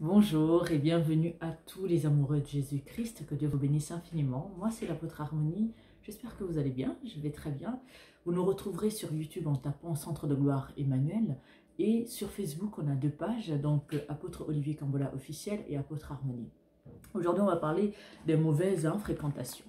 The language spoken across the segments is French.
Bonjour et bienvenue à tous les amoureux de Jésus-Christ, que Dieu vous bénisse infiniment. Moi c'est l'apôtre Harmonie, j'espère que vous allez bien, je vais très bien. Vous nous retrouverez sur YouTube en tapant Centre de Gloire Emmanuel et sur Facebook on a deux pages, donc apôtre Olivier Cambola officiel et apôtre Harmonie. Aujourd'hui on va parler des mauvaises fréquentations.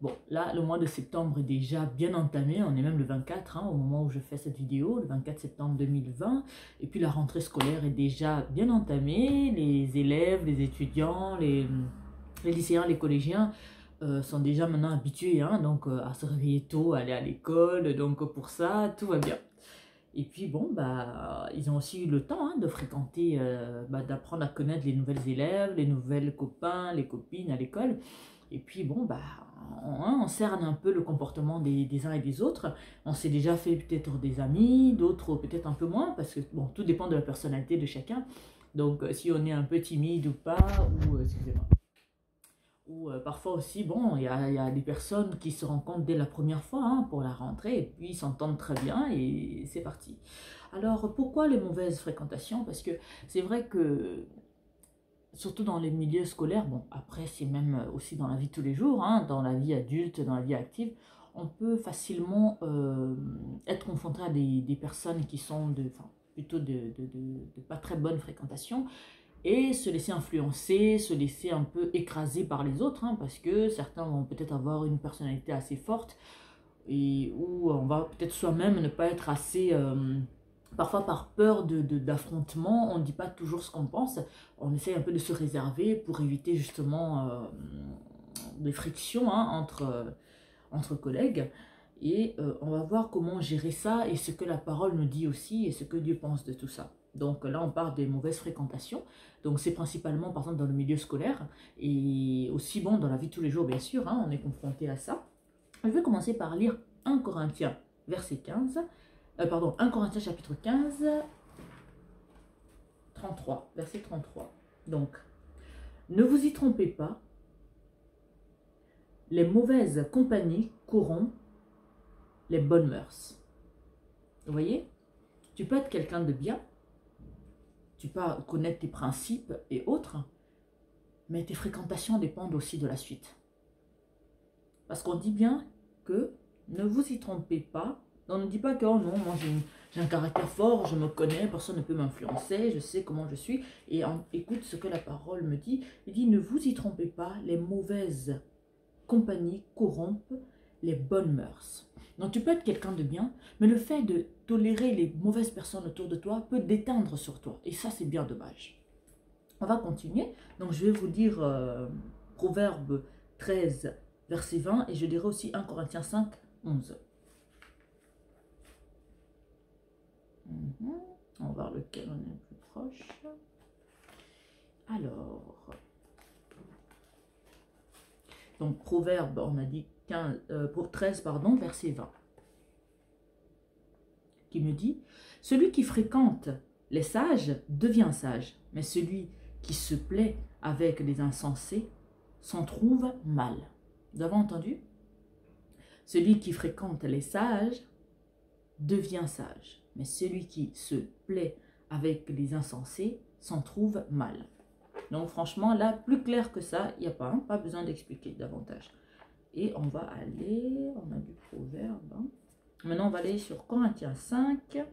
Bon, là, le mois de septembre est déjà bien entamé, on est même le 24 au moment où je fais cette vidéo, le 24 septembre 2020, et puis la rentrée scolaire est déjà bien entamée, les élèves, les étudiants, les lycéens, les collégiens sont déjà maintenant habitués donc, à se réveiller tôt, à aller à l'école, donc pour ça, tout va bien. Et puis bon, ils ont aussi eu le temps de fréquenter, d'apprendre à connaître les nouvelles élèves, les nouvelles copains, les copines à l'école. Et puis bon, on cerne un peu le comportement des uns et des autres. On s'est déjà fait peut-être des amis, d'autres peut-être un peu moins, parce que bon, tout dépend de la personnalité de chacun. Donc si on est un peu timide ou pas, ou excusez-moi. Ou parfois aussi, bon, il y a des personnes qui se rencontrent dès la première fois pour la rentrée, et puis ils s'entendent très bien, et c'est parti. Alors pourquoi les mauvaises fréquentations? Parce que c'est vrai que surtout dans les milieux scolaires, bon, après c'est même aussi dans la vie de tous les jours, dans la vie adulte, dans la vie active, on peut facilement être confronté à des personnes qui sont plutôt de pas très bonne fréquentation et se laisser influencer, se laisser un peu écraser par les autres, parce que certains vont peut-être avoir une personnalité assez forte et où on va peut-être soi-même ne pas être assez... parfois par peur d'affrontement, on ne dit pas toujours ce qu'on pense, on essaie un peu de se réserver pour éviter justement des frictions entre collègues. Et on va voir comment gérer ça et ce que la parole nous dit aussi et ce que Dieu pense de tout ça. Donc là, on parle des mauvaises fréquentations. Donc c'est principalement, par exemple, dans le milieu scolaire et aussi, bon, dans la vie de tous les jours, bien sûr, on est confronté à ça. Je vais commencer par lire 1 Corinthiens, verset 15. 1 Corinthiens chapitre 15, 33, verset 33. Donc, ne vous y trompez pas, les mauvaises compagnies corrompent les bonnes mœurs. Vous voyez, tu peux être quelqu'un de bien, tu peux connaître tes principes et autres, mais tes fréquentations dépendent aussi de la suite. Parce qu'on dit bien que ne vous y trompez pas. On ne dit pas que oh non, moi j'ai un caractère fort, je me connais, personne ne peut m'influencer, je sais comment je suis. Et écoute ce que la parole me dit. Il dit ne vous y trompez pas, les mauvaises compagnies corrompent les bonnes mœurs. Donc tu peux être quelqu'un de bien, mais le fait de tolérer les mauvaises personnes autour de toi peut déteindre sur toi. Et ça c'est bien dommage. On va continuer. Donc je vais vous dire Proverbe 13, verset 20, et je dirai aussi 1 Corinthiens 5, 11. On va voir lequel on est le plus proche. Alors, donc Proverbe, on a dit 13, pardon, verset 20, qui me dit « Celui qui fréquente les sages devient sage, mais celui qui se plaît avec les insensés s'en trouve mal. » Vous avez entendu? Celui qui fréquente les sages devient sage, mais celui qui se plaît avec les insensés s'en trouve mal. Donc franchement, là, plus clair que ça, il n'y a pas besoin d'expliquer davantage. Et on va aller, on a du proverbe. Maintenant, on va aller sur Corinthiens 5.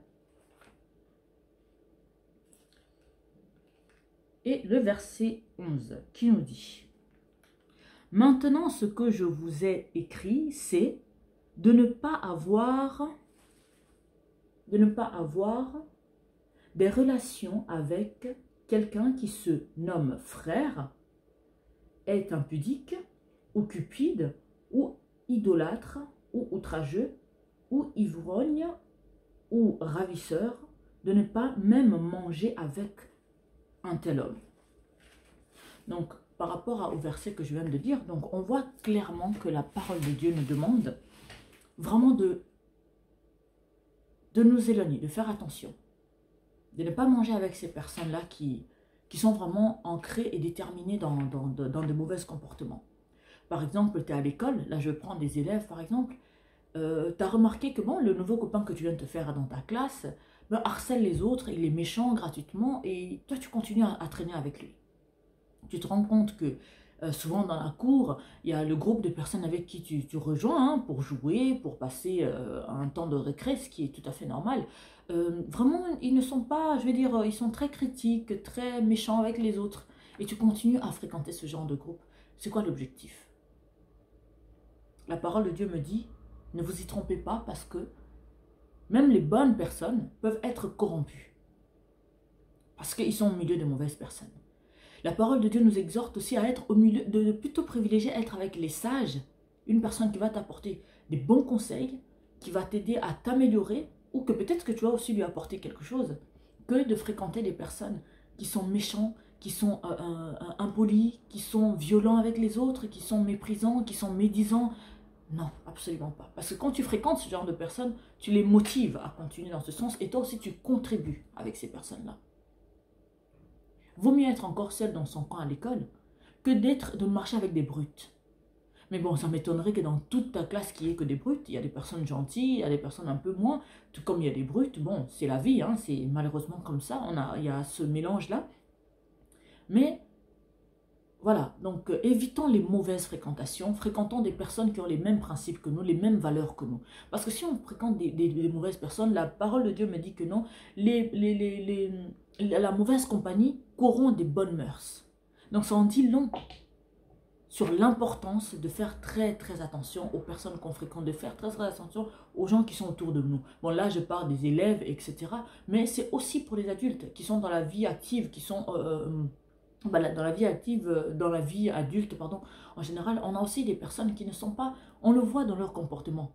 Et le verset 11 qui nous dit « Maintenant, ce que je vous ai écrit, c'est de ne pas avoir des relations avec quelqu'un qui se nomme frère, est impudique, ou cupide, ou idolâtre, ou outrageux, ou ivrogne, ou ravisseur, de ne pas même manger avec un tel homme. » Donc, par rapport au verset que je viens de dire, donc on voit clairement que la parole de Dieu nous demande vraiment de nous éloigner, de faire attention, de ne pas manger avec ces personnes-là qui sont vraiment ancrées et déterminées dans de mauvais comportements. Par exemple, tu es à l'école, là je prends des élèves par exemple, tu as remarqué que bon, le nouveau copain que tu viens de te faire dans ta classe, harcèle les autres, il est méchant gratuitement et toi tu continues à traîner avec lui. Tu te rends compte que souvent dans la cour, il y a le groupe de personnes avec qui tu rejoins pour jouer, pour passer un temps de récré, ce qui est tout à fait normal. Vraiment, ils ne sont pas, je vais dire, ils sont très critiques, très méchants avec les autres. Et tu continues à fréquenter ce genre de groupe. C'est quoi l'objectif? La parole de Dieu me dit, ne vous y trompez pas parce que même les bonnes personnes peuvent être corrompues. Parce qu'ils sont au milieu de mauvaises personnes. La parole de Dieu nous exhorte aussi à être au milieu, de plutôt privilégier être avec les sages, une personne qui va t'apporter des bons conseils, qui va t'aider à t'améliorer, ou que peut-être que tu vas aussi lui apporter quelque chose, que de fréquenter des personnes qui sont méchants, qui sont impolis, qui sont violents avec les autres, qui sont méprisants, qui sont médisants. Non, absolument pas. Parce que quand tu fréquentes ce genre de personnes, tu les motives à continuer dans ce sens, et toi aussi tu contribues avec ces personnes-là. Vaut mieux être encore seul dans son coin à l'école que de marcher avec des brutes. Mais bon, ça m'étonnerait que dans toute ta classe, il n'y ait que des brutes. Il y a des personnes gentilles, il y a des personnes un peu moins. Tout comme il y a des brutes, bon, c'est la vie, hein, c'est malheureusement comme ça. Il y a ce mélange-là. Mais voilà, donc évitons les mauvaises fréquentations, fréquentons des personnes qui ont les mêmes principes que nous, les mêmes valeurs que nous. Parce que si on fréquente des mauvaises personnes, la parole de Dieu me dit que non, la mauvaise compagnie corrompt des bonnes mœurs. Donc ça en dit long sur l'importance de faire très très attention aux personnes qu'on fréquente, de faire très très attention aux gens qui sont autour de nous. Bon là je parle des élèves, etc. Mais c'est aussi pour les adultes qui sont dans la vie active, qui sont... dans la vie active, dans la vie adulte, pardon, en général, on a aussi des personnes qui ne sont pas, on le voit dans leur comportement.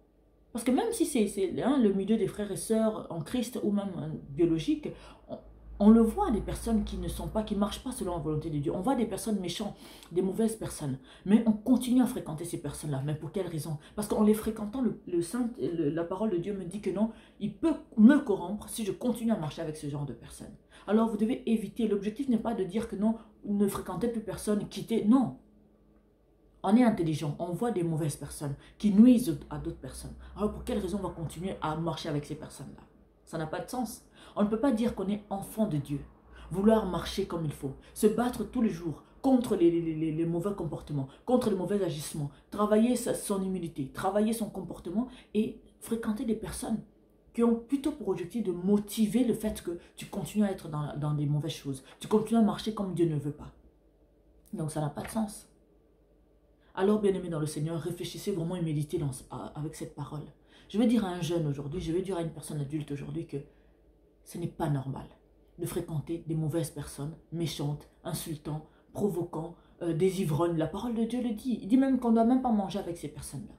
Parce que même si c'est le milieu des frères et sœurs en Christ ou même biologique, on le voit des personnes qui ne sont pas, qui ne marchent pas selon la volonté de Dieu. On voit des personnes méchantes, des mauvaises personnes. Mais on continue à fréquenter ces personnes-là. Mais pour quelle raison? Parce qu'en les fréquentant, la parole de Dieu me dit que non, il peut me corrompre si je continue à marcher avec ce genre de personnes. Alors vous devez éviter. L'objectif n'est pas de dire que non, ne fréquentez plus personne, quittez. Non. On est intelligent, on voit des mauvaises personnes qui nuisent à d'autres personnes. Alors pour quelle raison on va continuer à marcher avec ces personnes-là? Ça n'a pas de sens. On ne peut pas dire qu'on est enfant de Dieu, vouloir marcher comme il faut, se battre tous les jours contre les mauvais comportements, contre les mauvais agissements, travailler son humilité, travailler son comportement et fréquenter des personnes qui ont plutôt pour objectif de motiver le fait que tu continues à être dans des mauvaises choses, tu continues à marcher comme Dieu ne veut pas. Donc ça n'a pas de sens. Alors bien-aimés dans le Seigneur, réfléchissez vraiment et méditez avec cette parole. Je vais dire à un jeune aujourd'hui, je vais dire à une personne adulte aujourd'hui que ce n'est pas normal de fréquenter des mauvaises personnes, méchantes, insultantes, provoquant, des ivrognes. La parole de Dieu le dit. Il dit même qu'on ne doit même pas manger avec ces personnes-là.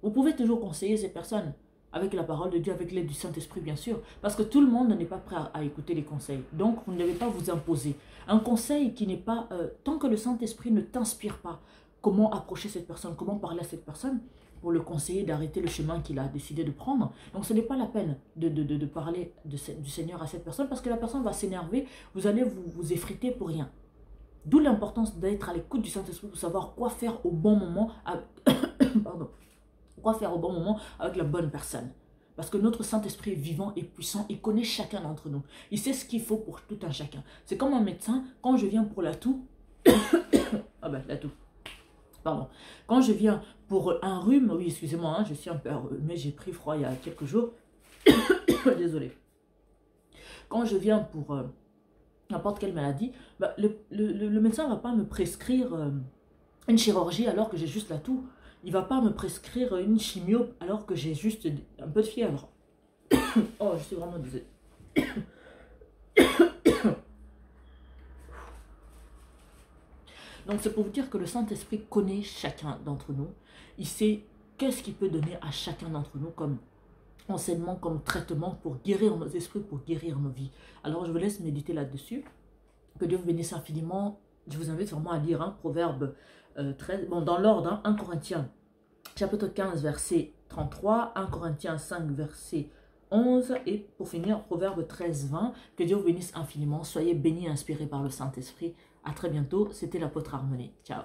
Vous pouvez toujours conseiller ces personnes avec la parole de Dieu, avec l'aide du Saint-Esprit bien sûr, parce que tout le monde n'est pas prêt à écouter les conseils. Donc vous ne devez pas vous imposer. Un conseil qui n'est pas, tant que le Saint-Esprit ne t'inspire pas, comment approcher cette personne, comment parler à cette personne, pour le conseiller d'arrêter le chemin qu'il a décidé de prendre. Donc ce n'est pas la peine de parler du Seigneur à cette personne, parce que la personne va s'énerver, vous allez vous effriter pour rien. D'où l'importance d'être à l'écoute du Saint-Esprit pour savoir quoi faire au bon moment, pardon, quoi faire au bon moment avec la bonne personne. Parce que notre Saint-Esprit est vivant et puissant, il connaît chacun d'entre nous. Il sait ce qu'il faut pour tout un chacun. C'est comme un médecin, quand je viens pour la toux, ah ben la toux, pardon, quand je viens pour un rhume, oui excusez-moi, hein, je suis un peu mais j'ai pris froid il y a quelques jours, désolé. Quand je viens pour n'importe quelle maladie, bah, le médecin ne va pas me prescrire une chirurgie alors que j'ai juste la toux. Il ne va pas me prescrire une chimio alors que j'ai juste un peu de fièvre. Oh, je suis vraiment désolée. Donc c'est pour vous dire que le Saint-Esprit connaît chacun d'entre nous. Il sait qu'est-ce qu'il peut donner à chacun d'entre nous comme enseignement, comme traitement pour guérir nos esprits, pour guérir nos vies. Alors je vous laisse méditer là-dessus. Que Dieu vous bénisse infiniment. Je vous invite vraiment à lire Proverbe 13, bon, dans l'ordre, 1 Corinthiens chapitre 15 verset 33, 1 Corinthiens 5 verset 11 et pour finir Proverbe 13, 20. Que Dieu vous bénisse infiniment. Soyez bénis et inspirés par le Saint-Esprit. À très bientôt. C'était l'apôtre Harmonie. Ciao.